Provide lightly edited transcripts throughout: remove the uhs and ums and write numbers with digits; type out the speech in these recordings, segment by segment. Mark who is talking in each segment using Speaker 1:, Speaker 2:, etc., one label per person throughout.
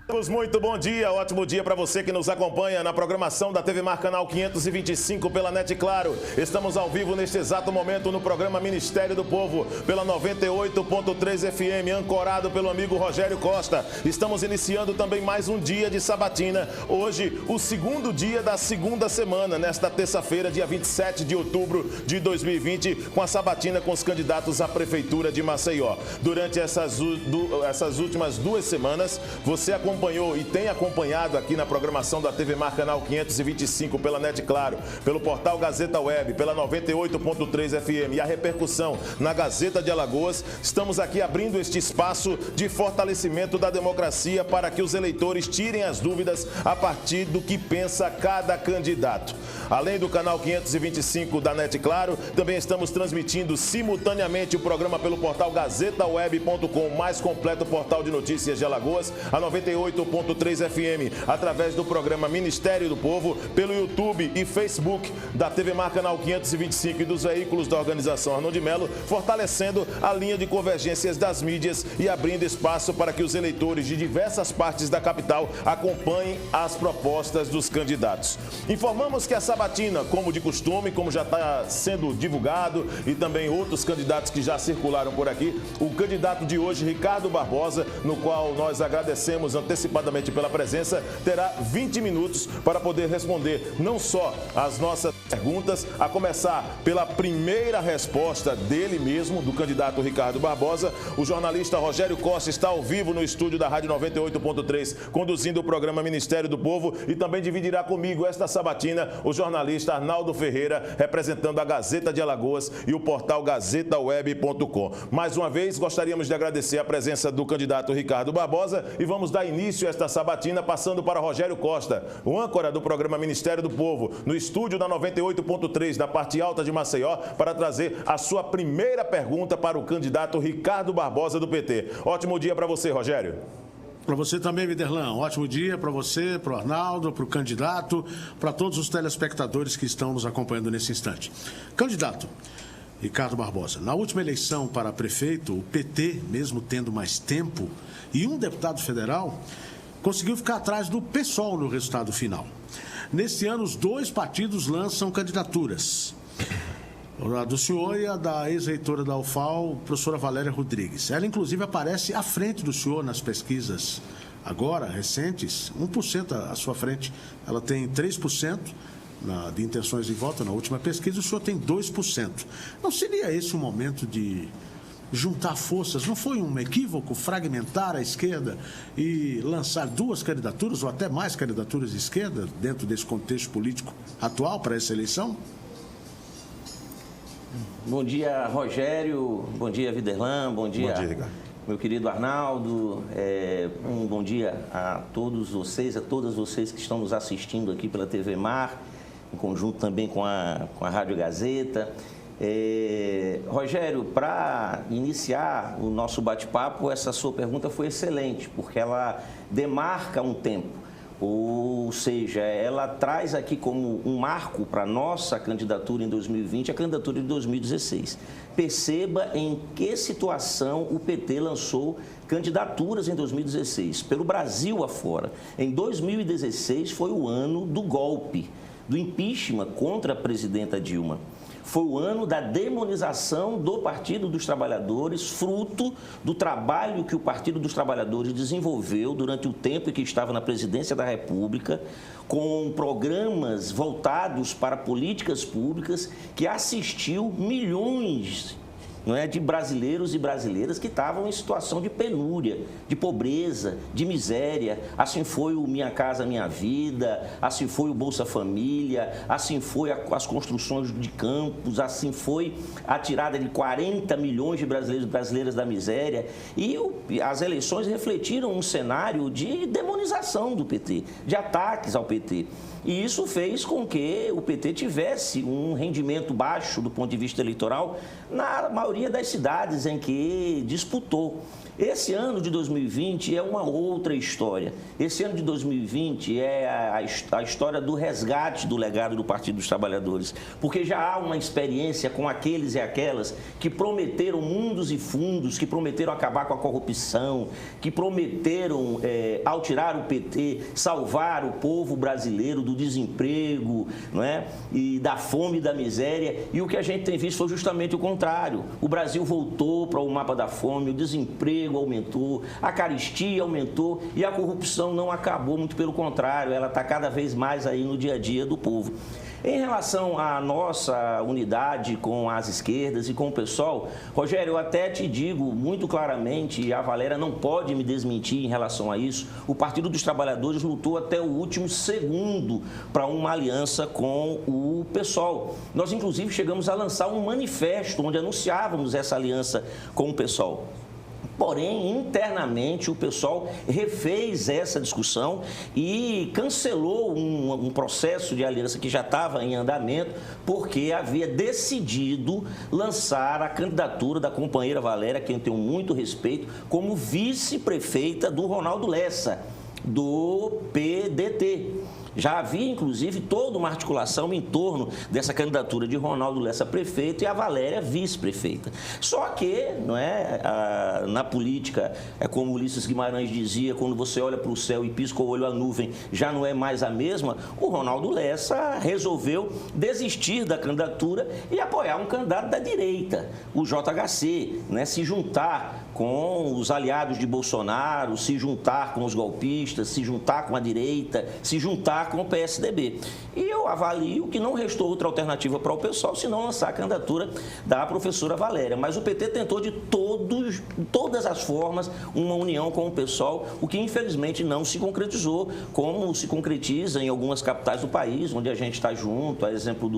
Speaker 1: Muito bom dia, ótimo dia para você que nos acompanha na programação da TV Mar Canal 525 pela NET Claro. Estamos ao vivo neste exato momento no programa Ministério do Povo pela 98.3 FM, ancorado pelo amigo Rogério Costa. Estamos iniciando também mais um dia de sabatina. Hoje, o segundo dia da segunda semana, nesta terça-feira, dia 27 de outubro de 2020, com a sabatina com os candidatos à Prefeitura de Maceió. Durante essas últimas 2 semanas, você acompanhou e tem acompanhado aqui na programação da TV Mar Canal 525 pela NET Claro, pelo portal Gazeta Web, pela 98.3 FM e a repercussão na Gazeta de Alagoas. Estamos aqui abrindo este espaço de fortalecimento da democracia para que os eleitores tirem as dúvidas a partir do que pensa cada candidato. Além do canal 525 da NET Claro, também estamos transmitindo simultaneamente o programa pelo portal gazetaweb.com, mais completo portal de notícias de Alagoas, a 98.3 FM, através do programa Ministério do Povo, pelo YouTube e Facebook da TV Mar Canal 525 e dos veículos da organização Arnon de Melo, fortalecendo a linha de convergências das mídias e abrindo espaço para que os eleitores de diversas partes da capital acompanhem as propostas dos candidatos. Informamos que a sabatina, como de costume, como já está sendo divulgado, e também outros candidatos que já circularam por aqui, o candidato de hoje, Ricardo Barbosa, no qual nós agradecemos antecipadamente pela presença, terá 20 minutos para poder responder não só as nossas perguntas, a começar pela primeira resposta dele mesmo, do candidato Ricardo Barbosa. O jornalista Rogério Costa está ao vivo no estúdio da Rádio 98.3, conduzindo o programa Ministério do Povo, e também dividirá comigo esta sabatina o jornalista Arnaldo Ferreira, representando a Gazeta de Alagoas e o portal gazetaweb.com. Mais uma vez, gostaríamos de agradecer a presença do candidato Ricardo Barbosa e vamos dar início a esta sabatina passando para Rogério Costa, o âncora do programa Ministério do Povo, no estúdio da 98.3, da parte alta de Maceió, para trazer a sua primeira pergunta para o candidato Ricardo Barbosa do PT. Ótimo dia para você, Rogério.
Speaker 2: Para você também, Viderlan. Ótimo dia para você, para o Arnaldo, para o candidato, para todos os telespectadores que estão nos acompanhando nesse instante. Candidato Ricardo Barbosa, na última eleição para prefeito, o PT, mesmo tendo mais tempo e um deputado federal, conseguiu ficar atrás do PSOL no resultado final. Neste ano, os 2 partidos lançam candidaturas. A do senhor e a da ex-reitora da UFAL, professora Valéria Rodrigues. Ela, inclusive, aparece à frente do senhor nas pesquisas agora, recentes, 1% à sua frente. Ela tem 3% de intenções de voto na última pesquisa, o senhor tem 2%. Não seria esse o momento de juntar forças? Não foi um equívoco fragmentar a esquerda e lançar 2 candidaturas ou até mais candidaturas de esquerda dentro desse contexto político atual para essa eleição?
Speaker 3: Bom dia, Rogério. Bom dia, Viderlan. Bom dia,
Speaker 1: Ricardo.
Speaker 3: Meu querido Arnaldo. Um bom dia a todos vocês, a todas vocês que estão nos assistindo aqui pela TV Mar, em conjunto também com a Rádio Gazeta. Rogério, para iniciar o nosso bate-papo, essa sua pergunta foi excelente, porque ela demarca um tempo. Ou seja, ela traz aqui como um marco para a nossa candidatura em 2020, a candidatura de 2016. Perceba em que situação o PT lançou candidaturas em 2016, pelo Brasil afora. Em 2016 foi o ano do golpe, do impeachment contra a presidenta Dilma. Foi o ano da demonização do Partido dos Trabalhadores, fruto do trabalho que o Partido dos Trabalhadores desenvolveu durante o tempo em que estava na presidência da República, com programas voltados para políticas públicas que assistiu milhões de brasileiros e brasileiras que estavam em situação de penúria, de pobreza, de miséria. Assim foi o Minha Casa Minha Vida, assim foi o Bolsa Família, assim foi as construções de campos, assim foi a tirada de 40 milhões de brasileiros e brasileiras da miséria. E as eleições refletiram um cenário de demonização do PT, de ataques ao PT. E isso fez com que o PT tivesse um rendimento baixo do ponto de vista eleitoral na maioria maioria das cidades em que disputou. Esse ano de 2020 é uma outra história. Esse ano de 2020 é a história do resgate do legado do Partido dos Trabalhadores, porque já há uma experiência com aqueles e aquelas que prometeram mundos e fundos, que prometeram acabar com a corrupção, que prometeram, ao tirar o PT, salvar o povo brasileiro do desemprego, não é? E da fome e da miséria. E o que a gente tem visto foi justamente o contrário. O Brasil voltou para o mapa da fome, o desemprego aumentou, a carestia aumentou e a corrupção não acabou, muito pelo contrário, ela está cada vez mais aí no dia a dia do povo. Em relação à nossa unidade com as esquerdas e com o PSOL, Rogério, eu até te digo muito claramente, e a Valéria não pode me desmentir em relação a isso, o Partido dos Trabalhadores lutou até o último segundo para uma aliança com o PSOL. Nós, inclusive, chegamos a lançar um manifesto onde anunciávamos essa aliança com o PSOL. Porém, internamente, o pessoal refez essa discussão e cancelou um processo de aliança que já estava em andamento, porque havia decidido lançar a candidatura da companheira Valéria, quem eu tenho muito respeito, como vice-prefeita do Ronaldo Lessa, do PDT. Já havia, inclusive, toda uma articulação em torno dessa candidatura de Ronaldo Lessa prefeito e a Valéria vice-prefeita. Só que, não é, na política, é como Ulisses Guimarães dizia, quando você olha para o céu e pisca o olho à nuvem, já não é mais a mesma, o Ronaldo Lessa resolveu desistir da candidatura e apoiar um candidato da direita, o JHC, né, se juntar com os aliados de Bolsonaro, se juntar com os golpistas, se juntar com a direita, se juntar com o PSDB. E eu avalio que não restou outra alternativa para o pessoal senão lançar a candidatura da professora Valéria. Mas o PT tentou de todas as formas uma união com o pessoal, o que infelizmente não se concretizou, como se concretiza em algumas capitais do país, onde a gente está junto, a exemplo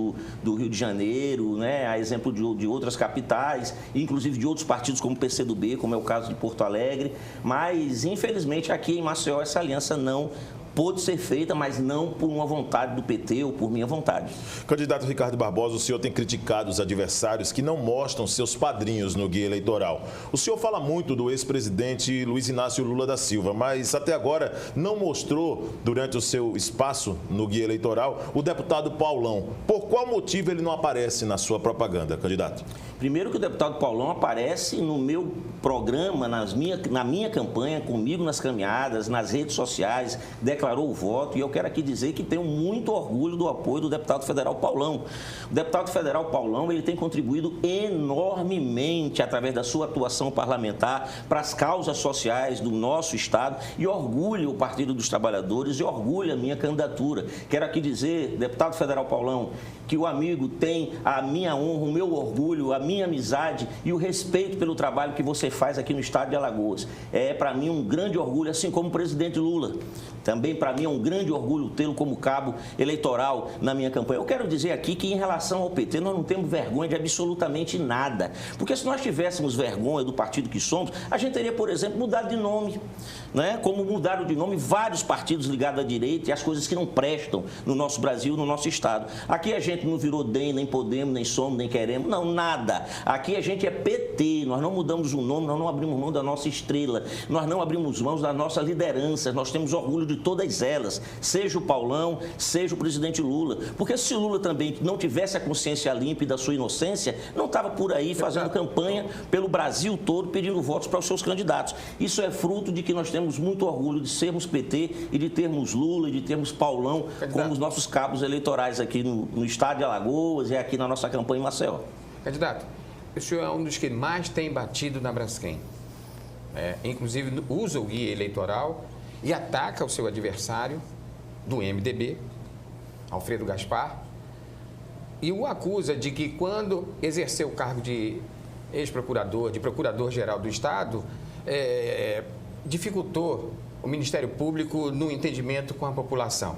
Speaker 3: do Rio de Janeiro, né, a exemplo de outras capitais, inclusive de outros partidos como o PCdoB, como é o caso de Porto Alegre. Mas, infelizmente, aqui em Maceió essa aliança não pôde ser feita, mas não por uma vontade do PT ou por minha vontade.
Speaker 1: Candidato Ricardo Barbosa, o senhor tem criticado os adversários que não mostram seus padrinhos no guia eleitoral. O senhor fala muito do ex-presidente Luiz Inácio Lula da Silva, mas até agora não mostrou, durante o seu espaço no guia eleitoral, o deputado Paulão. Por qual motivo ele não aparece na sua propaganda, candidato?
Speaker 3: Primeiro que o deputado Paulão aparece no meu programa, na minha campanha, comigo nas caminhadas, nas redes sociais, declarou o voto, e eu quero aqui dizer que tenho muito orgulho do apoio do deputado federal Paulão. O deputado federal Paulão, ele tem contribuído enormemente através da sua atuação parlamentar para as causas sociais do nosso estado e orgulha o Partido dos Trabalhadores e orgulha a minha candidatura. Quero aqui dizer, deputado federal Paulão, que o amigo tem a minha honra, o meu orgulho, a minha amizade e o respeito pelo trabalho que você faz aqui no estado de Alagoas. É para mim um grande orgulho, assim como o presidente Lula. Também para mim é um grande orgulho tê-lo como cabo eleitoral na minha campanha. Eu quero dizer aqui que em relação ao PT nós não temos vergonha de absolutamente nada. Porque se nós tivéssemos vergonha do partido que somos, a gente teria, por exemplo, mudado de nome. Né? Como mudaram de nome vários partidos ligados à direita e as coisas que não prestam no nosso Brasil, no nosso estado. Aqui a gente não virou DEM, nem Podemos, nem Somos, nem Queremos, não, nada. Aqui a gente é PT, nós não mudamos o nome, nós não abrimos mão da nossa estrela, nós não abrimos mão da nossa liderança, nós temos orgulho de todas elas, seja o Paulão, seja o presidente Lula. Porque se Lula também não tivesse a consciência limpa da sua inocência, não estava por aí fazendo campanha pelo Brasil todo, pedindo votos para os seus candidatos. Isso é fruto de que nós temos muito orgulho de sermos PT e de termos Lula e de termos Paulão como os nossos cabos eleitorais aqui no estado de Alagoas e aqui na nossa campanha em Maceió.
Speaker 4: Candidato, o senhor é um dos que mais tem batido na Braskem. Inclusive, usa o guia eleitoral e ataca o seu adversário do MDB, Alfredo Gaspar, e o acusa de que quando exerceu o cargo de ex-procurador, de procurador-geral do Estado, dificultou o Ministério Público no entendimento com a população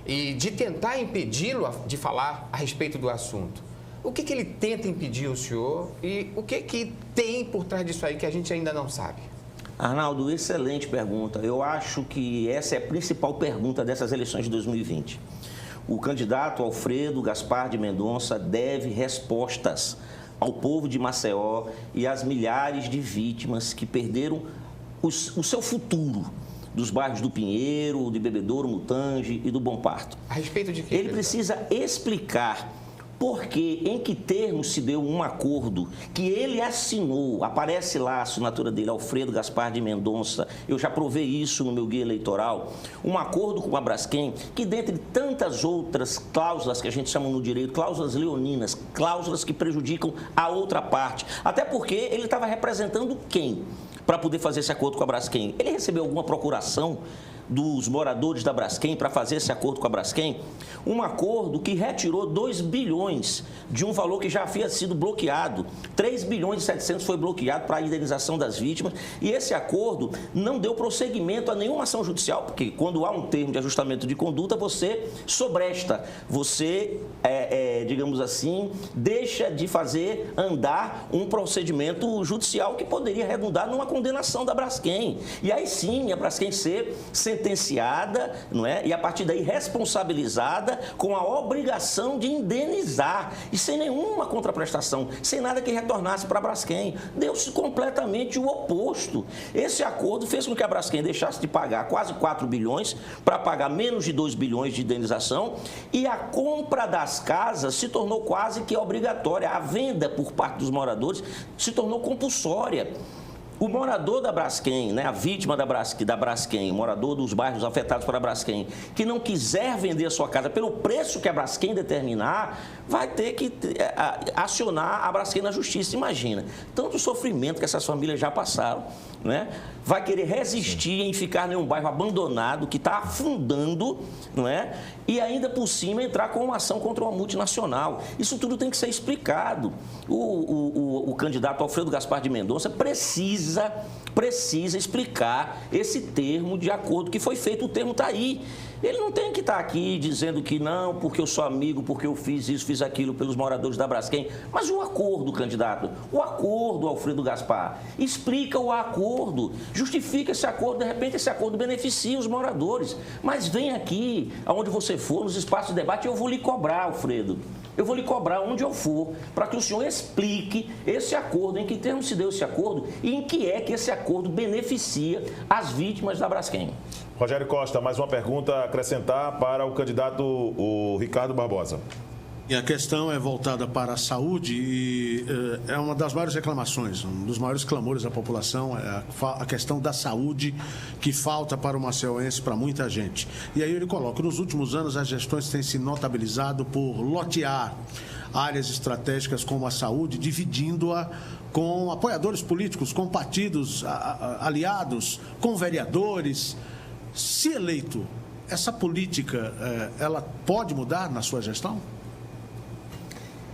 Speaker 4: e de tentar impedi-lo de falar a respeito do assunto. O que ele tenta impedir o senhor e o que tem por trás disso aí que a gente ainda não sabe?
Speaker 3: Arnaldo, excelente pergunta. Eu acho que essa é a principal pergunta dessas eleições de 2020. O candidato Alfredo Gaspar de Mendonça deve respostas ao povo de Maceió e às milhares de vítimas que perderam o seu futuro dos bairros do Pinheiro, de Bebedouro, Mutange e do Bom Parto.
Speaker 4: A respeito de quê?
Speaker 3: Ele precisa explicar por que, em que termos se deu um acordo que ele assinou, aparece lá a assinatura dele, Alfredo Gaspar de Mendonça, eu já provei isso no meu guia eleitoral, um acordo com a Braskem, que dentre tantas outras cláusulas que a gente chama no direito, cláusulas leoninas, cláusulas que prejudicam a outra parte, até porque ele estava representando quem para poder fazer esse acordo com a Braskem? Ele recebeu alguma procuração dos moradores da Braskem para fazer esse acordo com a Braskem? Um acordo que retirou 2 bilhões de um valor que já havia sido bloqueado. 3 bilhões e 700 foi bloqueado para a indenização das vítimas. E esse acordo não deu prosseguimento a nenhuma ação judicial, porque quando há um termo de ajustamento de conduta, você sobresta, você, digamos assim, deixa de fazer andar um procedimento judicial que poderia redundar numa condenação da Braskem. E aí sim, a Braskem ser sentenciada, não é? E a partir daí responsabilizada com a obrigação de indenizar e sem nenhuma contraprestação, sem nada que retornasse para a Braskem. Deu-se completamente o oposto. Esse acordo fez com que a Braskem deixasse de pagar quase 4 bilhões para pagar menos de 2 bilhões de indenização e a compra das casas se tornou quase que obrigatória. A venda por parte dos moradores se tornou compulsória. O morador da Braskem, né, a vítima da Braskem, o morador dos bairros afetados pela Braskem, que não quiser vender a sua casa pelo preço que a Braskem determinar, vai ter que acionar a Braskem na justiça. Imagina, tanto sofrimento que essas famílias já passaram, né? Vai querer resistir em ficar em um bairro abandonado que está afundando, não é? E ainda por cima entrar com uma ação contra uma multinacional. Isso tudo tem que ser explicado. O candidato Alfredo Gaspar de Mendonça precisa explicar esse termo de acordo que foi feito. O termo está aí. Ele não tem que estar aqui dizendo que não, porque eu sou amigo, porque eu fiz isso, fiz aquilo pelos moradores da Braskem. Mas o acordo, candidato, o acordo, Alfredo Gaspar, explica o acordo, justifica esse acordo, de repente esse acordo beneficia os moradores. Mas vem aqui, aonde você for, nos espaços de debate, eu vou lhe cobrar, Alfredo. Eu vou lhe cobrar onde eu for, para que o senhor explique esse acordo, em que termos se deu esse acordo e em que é que esse acordo beneficia as vítimas da Braskem.
Speaker 1: Rogério Costa, mais uma pergunta a acrescentar para o candidato o Ricardo Barbosa.
Speaker 2: E a questão é voltada para a saúde e é uma das maiores reclamações, um dos maiores clamores da população, é a questão da saúde que falta para o maceiense, para muita gente. E aí ele coloca, nos últimos anos as gestões têm se notabilizado por lotear áreas estratégicas como a saúde, dividindo-a com apoiadores políticos, com partidos aliados, com vereadores. Se eleito, essa política, ela pode mudar na sua gestão?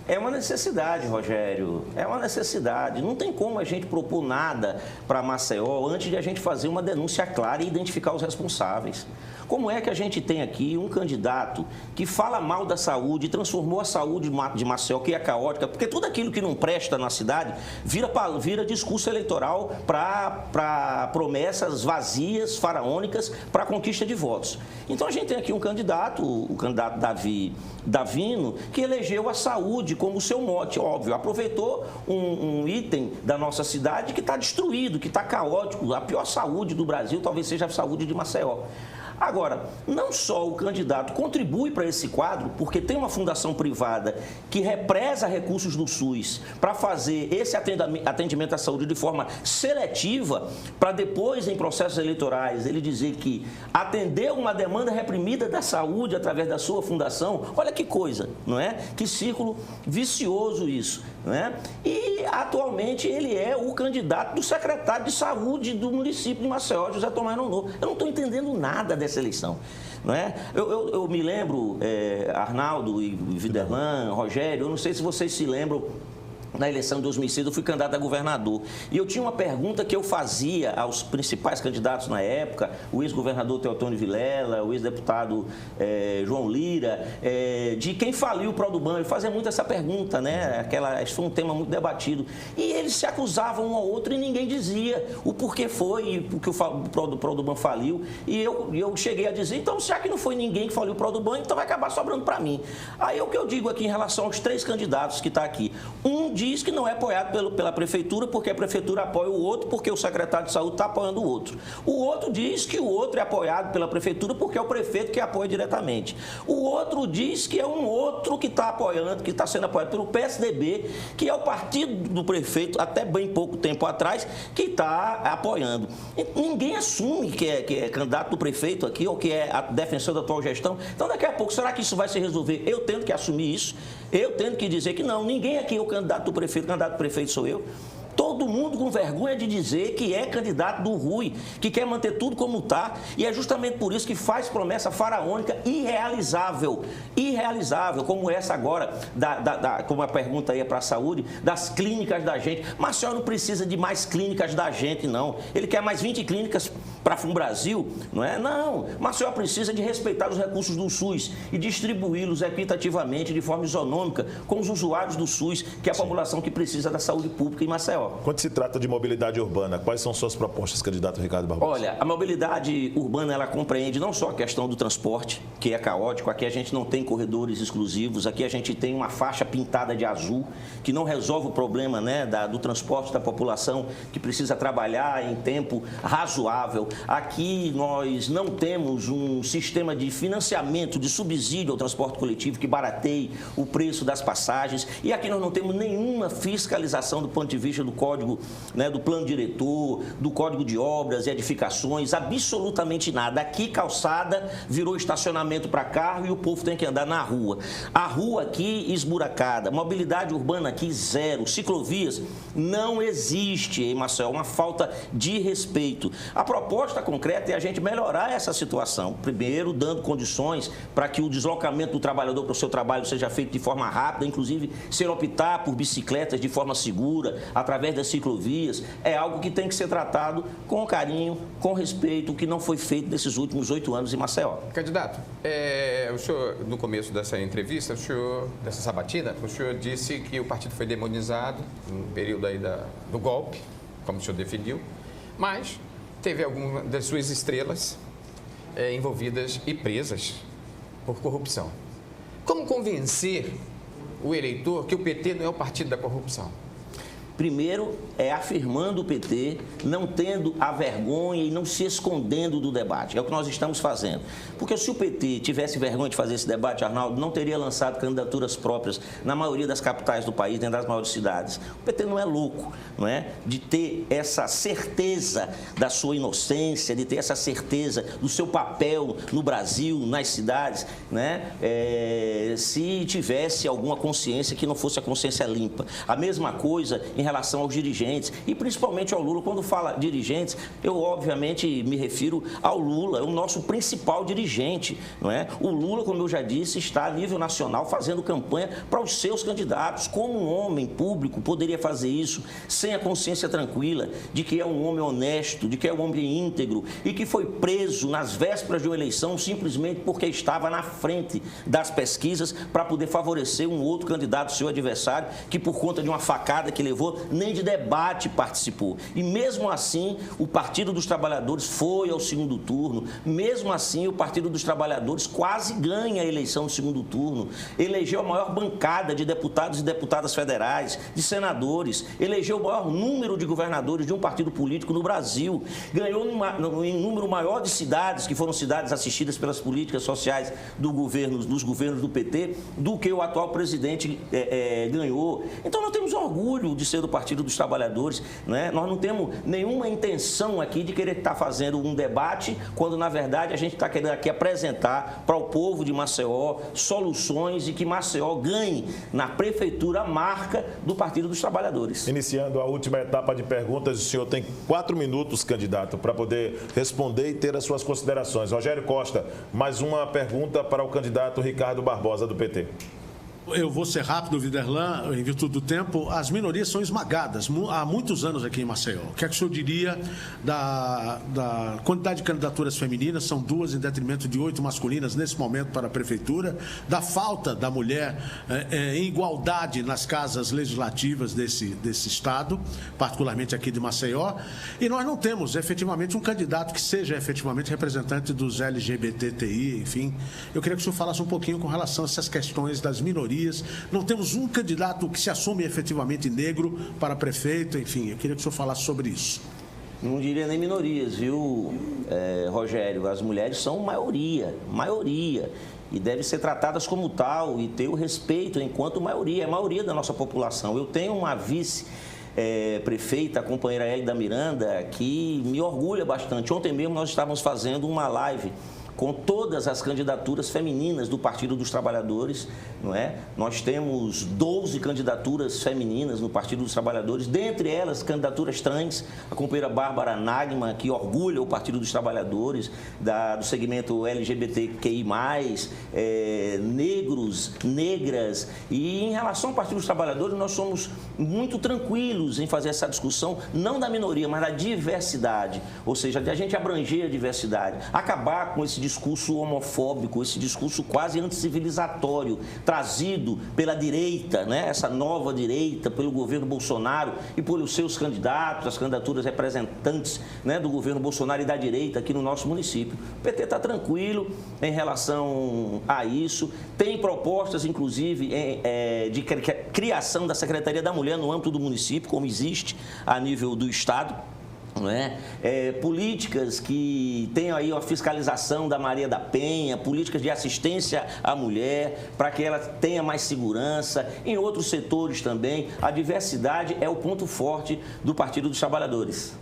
Speaker 3: É uma necessidade, Rogério, é uma necessidade. Não tem como a gente propor nada para Maceió antes de a gente fazer uma denúncia clara e identificar os responsáveis. Como é que a gente tem aqui um candidato que fala mal da saúde, transformou a saúde de Maceió, que é caótica, porque tudo aquilo que não presta na cidade vira discurso eleitoral para promessas vazias, faraônicas, para a conquista de votos. Então a gente tem aqui um candidato, o candidato Davino, que elegeu a saúde como seu mote, óbvio. Aproveitou um item da nossa cidade que está destruído, que está caótico. A pior saúde do Brasil talvez seja a saúde de Maceió. Agora, não só o candidato contribui para esse quadro, porque tem uma fundação privada que represa recursos do SUS para fazer esse atendimento à saúde de forma seletiva, para depois, em processos eleitorais, ele dizer que atendeu uma demanda reprimida da saúde através da sua fundação. Olha que coisa, não é? Que círculo vicioso isso, não é? E, atualmente, ele é o candidato do secretário de saúde do município de Maceió, José Tomás Nonô. Eu não estou entendendo nada dessa eleição, não é? Eu me lembro, Arnaldo e Viderlan, Rogério, eu não sei se vocês se lembram, na eleição de 2006 eu fui candidato a governador e eu tinha uma pergunta que eu fazia aos principais candidatos na época, o ex-governador Teotônio Vilela, o ex-deputado João Lira, de quem faliu o Produban. Eu fazia muito essa pergunta, né? Isso foi um tema muito debatido. E eles se acusavam um ao outro e ninguém dizia o porquê foi e porque o Produban faliu. E eu cheguei a dizer, então, já que não foi ninguém que faliu o Produban, então vai acabar sobrando para mim. Aí o que eu digo aqui em relação aos 3 candidatos que estão aqui. Um diz que não é apoiado pela prefeitura porque a prefeitura apoia o outro, porque o secretário de saúde está apoiando o outro. O outro diz que o outro é apoiado pela prefeitura porque é o prefeito que apoia diretamente. O outro diz que é um outro que está apoiando, que está sendo apoiado pelo PSDB, que é o partido do prefeito, até bem pouco tempo atrás, que está apoiando. Ninguém assume que é candidato do prefeito aqui ou que é a defensor da atual gestão. Então, daqui a pouco, será que isso vai se resolver? Eu tenho que assumir isso. Eu tenho que dizer que não, ninguém aqui é o candidato do prefeito, o candidato do prefeito sou eu. Todo mundo com vergonha de dizer que é candidato do Rui, que quer manter tudo como está, e é justamente por isso que faz promessa faraônica irrealizável, como essa agora, como a pergunta aí é para a saúde, das clínicas da gente. Maceió não precisa de mais clínicas da gente, não. Ele quer mais 20 clínicas para o Brasil, não é? Não. Maceió precisa de respeitar os recursos do SUS e distribuí-los equitativamente, de forma isonômica, com os usuários do SUS, que é a população que precisa da saúde pública em Maceió.
Speaker 1: Quando se trata de mobilidade urbana, quais são suas propostas, candidato Ricardo Barbosa?
Speaker 3: Olha, a mobilidade urbana, ela compreende não só a questão do transporte, que é caótico, aqui a gente não tem corredores exclusivos, aqui a gente tem uma faixa pintada de azul, que não resolve o problema, né, do transporte da população, que precisa trabalhar em tempo razoável. Aqui nós não temos um sistema de financiamento, de subsídio ao transporte coletivo que barateie o preço das passagens, e aqui nós não temos nenhuma fiscalização do ponto de vista do código, né, do plano diretor, do código de obras e edificações, absolutamente nada. Aqui calçada virou estacionamento para carro e o povo tem que andar na rua. A rua aqui esburacada, mobilidade urbana aqui zero, ciclovias não existe em Maceió, uma falta de respeito. A proposta concreta é a gente melhorar essa situação, primeiro dando condições para que o deslocamento do trabalhador para o seu trabalho seja feito de forma rápida, inclusive se ele optar por bicicletas de forma segura, através das ciclovias, é algo que tem que ser tratado com carinho, com respeito, o que não foi feito nesses últimos 8 anos em Maceió.
Speaker 4: Candidato, o senhor, no começo dessa entrevista, dessa sabatina, o senhor disse que o partido foi demonizado no período aí do golpe, como o senhor definiu, mas teve algumas das suas estrelas envolvidas e presas por corrupção. Como convencer o eleitor que o PT não é o partido da corrupção?
Speaker 3: Primeiro, é afirmando o PT, não tendo a vergonha e não se escondendo do debate. É o que nós estamos fazendo. Porque se o PT tivesse vergonha de fazer esse debate, Arnaldo, não teria lançado candidaturas próprias na maioria das capitais do país, dentro das maiores cidades. O PT não é louco, não é? De ter essa certeza da sua inocência, de ter essa certeza do seu papel no Brasil, nas cidades, né? Se tivesse alguma consciência que não fosse a consciência limpa. A mesma coisa em relação aos dirigentes e principalmente ao Lula. Quando fala dirigentes, eu obviamente me refiro ao Lula, é o nosso principal dirigente, não é? O Lula, como eu já disse, está a nível nacional fazendo campanha para os seus candidatos. Como um homem público poderia fazer isso sem a consciência tranquila de que é um homem honesto, de que é um homem íntegro e que foi preso nas vésperas de uma eleição simplesmente porque estava na frente das pesquisas para poder favorecer um outro candidato, seu adversário, que por conta de uma facada que levou, nem de debate participou. E mesmo assim, o Partido dos Trabalhadores foi ao segundo turno. Mesmo assim, o Partido dos Trabalhadores quase ganha a eleição no segundo turno. Elegeu a maior bancada de deputados e deputadas federais, de senadores. Elegeu o maior número de governadores de um partido político no Brasil. Ganhou em número maior de cidades, que foram cidades assistidas pelas políticas sociais dos governos do PT, do que o atual presidente ganhou. Então, nós temos orgulho de ser do Partido dos Trabalhadores, né? Nós não temos nenhuma intenção aqui de querer estar fazendo um debate, quando na verdade a gente está querendo aqui apresentar para o povo de Maceió soluções e que Maceió ganhe na prefeitura a marca do Partido dos Trabalhadores.
Speaker 1: Iniciando a última etapa de perguntas, o senhor tem 4 minutos, candidato, para poder responder e ter as suas considerações. Rogério Costa, mais uma pergunta para o candidato Ricardo Barbosa, do PT.
Speaker 2: Eu vou ser rápido, Viderlan, em virtude do tempo. As minorias são esmagadas há muitos anos aqui em Maceió. O que é que o senhor diria da quantidade de candidaturas femininas? São 2 em detrimento de 8 masculinas nesse momento para a prefeitura. Da falta da mulher em igualdade nas casas legislativas desse estado, particularmente aqui de Maceió. E nós não temos efetivamente um candidato que seja efetivamente representante dos LGBTI, enfim. Eu queria que o senhor falasse um pouquinho com relação a essas questões das minorias minorias. Não temos um candidato que se assume efetivamente negro para prefeito, enfim, eu queria que o senhor falasse sobre isso.
Speaker 3: Não diria nem minorias, viu, Rogério? As mulheres são maioria, e devem ser tratadas como tal e ter o respeito enquanto maioria, é a maioria da nossa população. Eu tenho uma vice-prefeita, a companheira Hélida Miranda, que me orgulha bastante. Ontem mesmo nós estávamos fazendo uma live com todas as candidaturas femininas do Partido dos Trabalhadores, não é? Nós temos 12 candidaturas femininas no Partido dos Trabalhadores, dentre elas candidaturas trans, a companheira Bárbara Nagma, que orgulha o Partido dos Trabalhadores, do segmento LGBTQI+, negros, negras, e em relação ao Partido dos Trabalhadores, nós somos muito tranquilos em fazer essa discussão, não da minoria, mas da diversidade, ou seja, de a gente abranger a diversidade, acabar com esse discurso homofóbico, esse discurso quase anticivilizatório, trazido pela direita, né? Essa nova direita, pelo governo Bolsonaro e pelos seus candidatos, as candidaturas representantes, né, do governo Bolsonaro e da direita aqui no nosso município. O PT está tranquilo em relação a isso, tem propostas, inclusive, de criação da Secretaria da Mulher no âmbito do município, como existe a nível do Estado. Não é? Políticas que tenham aí a fiscalização da Maria da Penha, políticas de assistência à mulher, para que ela tenha mais segurança. Em outros setores também, a diversidade é o ponto forte do Partido dos Trabalhadores.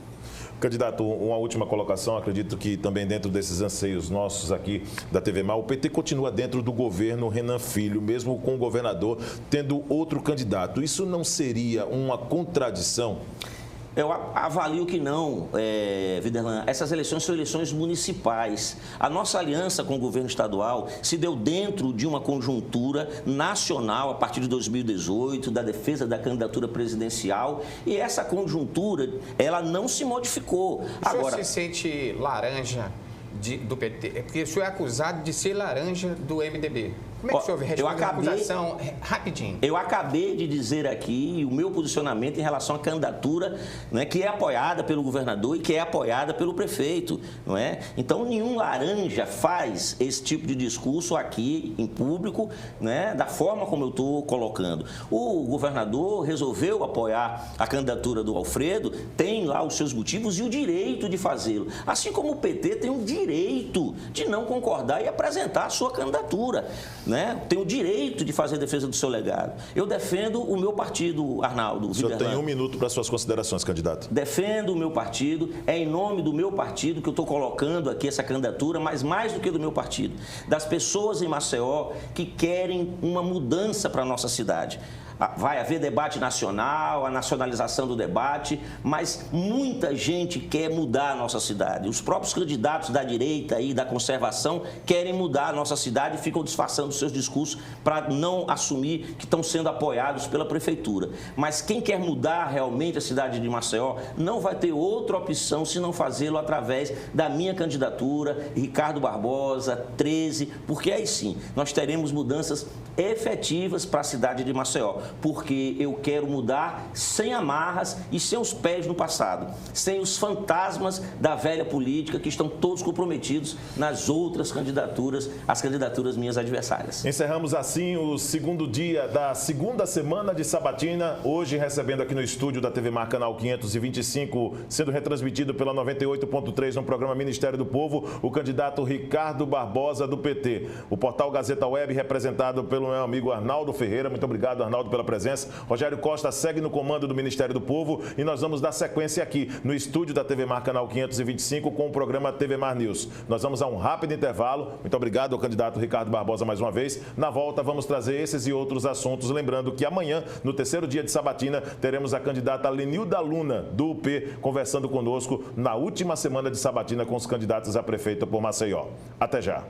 Speaker 1: Candidato, uma última colocação, acredito que também dentro desses anseios nossos aqui da TV Mar, o PT continua dentro do governo Renan Filho, mesmo com o governador tendo outro candidato. Isso não seria uma contradição?
Speaker 3: Eu avalio que não, Viderlan. Essas eleições são eleições municipais. A nossa aliança com o governo estadual se deu dentro de uma conjuntura nacional a partir de 2018, da defesa da candidatura presidencial, e essa conjuntura, ela não se modificou.
Speaker 4: O senhor se sente laranja do PT? Porque o senhor é acusado de ser laranja do MDB. Como é que o senhor responde a acusação rapidinho?
Speaker 3: Eu acabei de dizer aqui o meu posicionamento em relação à candidatura, não é, que é apoiada pelo governador e que é apoiada pelo prefeito, não é? Então, nenhum laranja faz esse tipo de discurso aqui em público, né, da forma como eu estou colocando. O governador resolveu apoiar a candidatura do Alfredo, tem lá os seus motivos e o direito de fazê-lo. Assim como o PT tem o direito de não concordar e apresentar a sua candidatura, né? Tem o direito de fazer a defesa do seu legado. Eu defendo o meu partido, Arnaldo.
Speaker 1: O senhor tem 1 minuto para suas considerações, candidato.
Speaker 3: Defendo o meu partido, é em nome do meu partido que eu estou colocando aqui essa candidatura, mas mais do que do meu partido, das pessoas em Maceió que querem uma mudança para a nossa cidade. Vai haver debate nacional, a nacionalização do debate, mas muita gente quer mudar a nossa cidade. Os próprios candidatos da direita e da conservação querem mudar a nossa cidade e ficam disfarçando seus discursos para não assumir que estão sendo apoiados pela prefeitura. Mas quem quer mudar realmente a cidade de Maceió não vai ter outra opção se não fazê-lo através da minha candidatura, Ricardo Barbosa, 13, porque aí sim nós teremos mudanças efetivas para a cidade de Maceió. Porque eu quero mudar sem amarras e sem os pés no passado, sem os fantasmas da velha política que estão todos comprometidos nas outras candidaturas, as candidaturas minhas adversárias.
Speaker 1: Encerramos assim o segundo dia da segunda semana de sabatina, hoje recebendo aqui no estúdio da TV Mar Canal 525, sendo retransmitido pela 98.3 no programa Ministério do Povo, o candidato Ricardo Barbosa do PT. O portal Gazeta Web representado pelo meu amigo Arnaldo Ferreira. Muito obrigado, Arnaldo, pela presença. Rogério Costa segue no comando do Ministério do Povo e nós vamos dar sequência aqui no estúdio da TV Mar Canal 525 com o programa TV Mar News. Nós vamos a um rápido intervalo. Muito obrigado ao candidato Ricardo Barbosa mais uma vez. Na volta vamos trazer esses e outros assuntos, lembrando que amanhã, no terceiro dia de sabatina, teremos a candidata Lenilda Luna, do UP, conversando conosco na última semana de sabatina com os candidatos a prefeita por Maceió. Até já.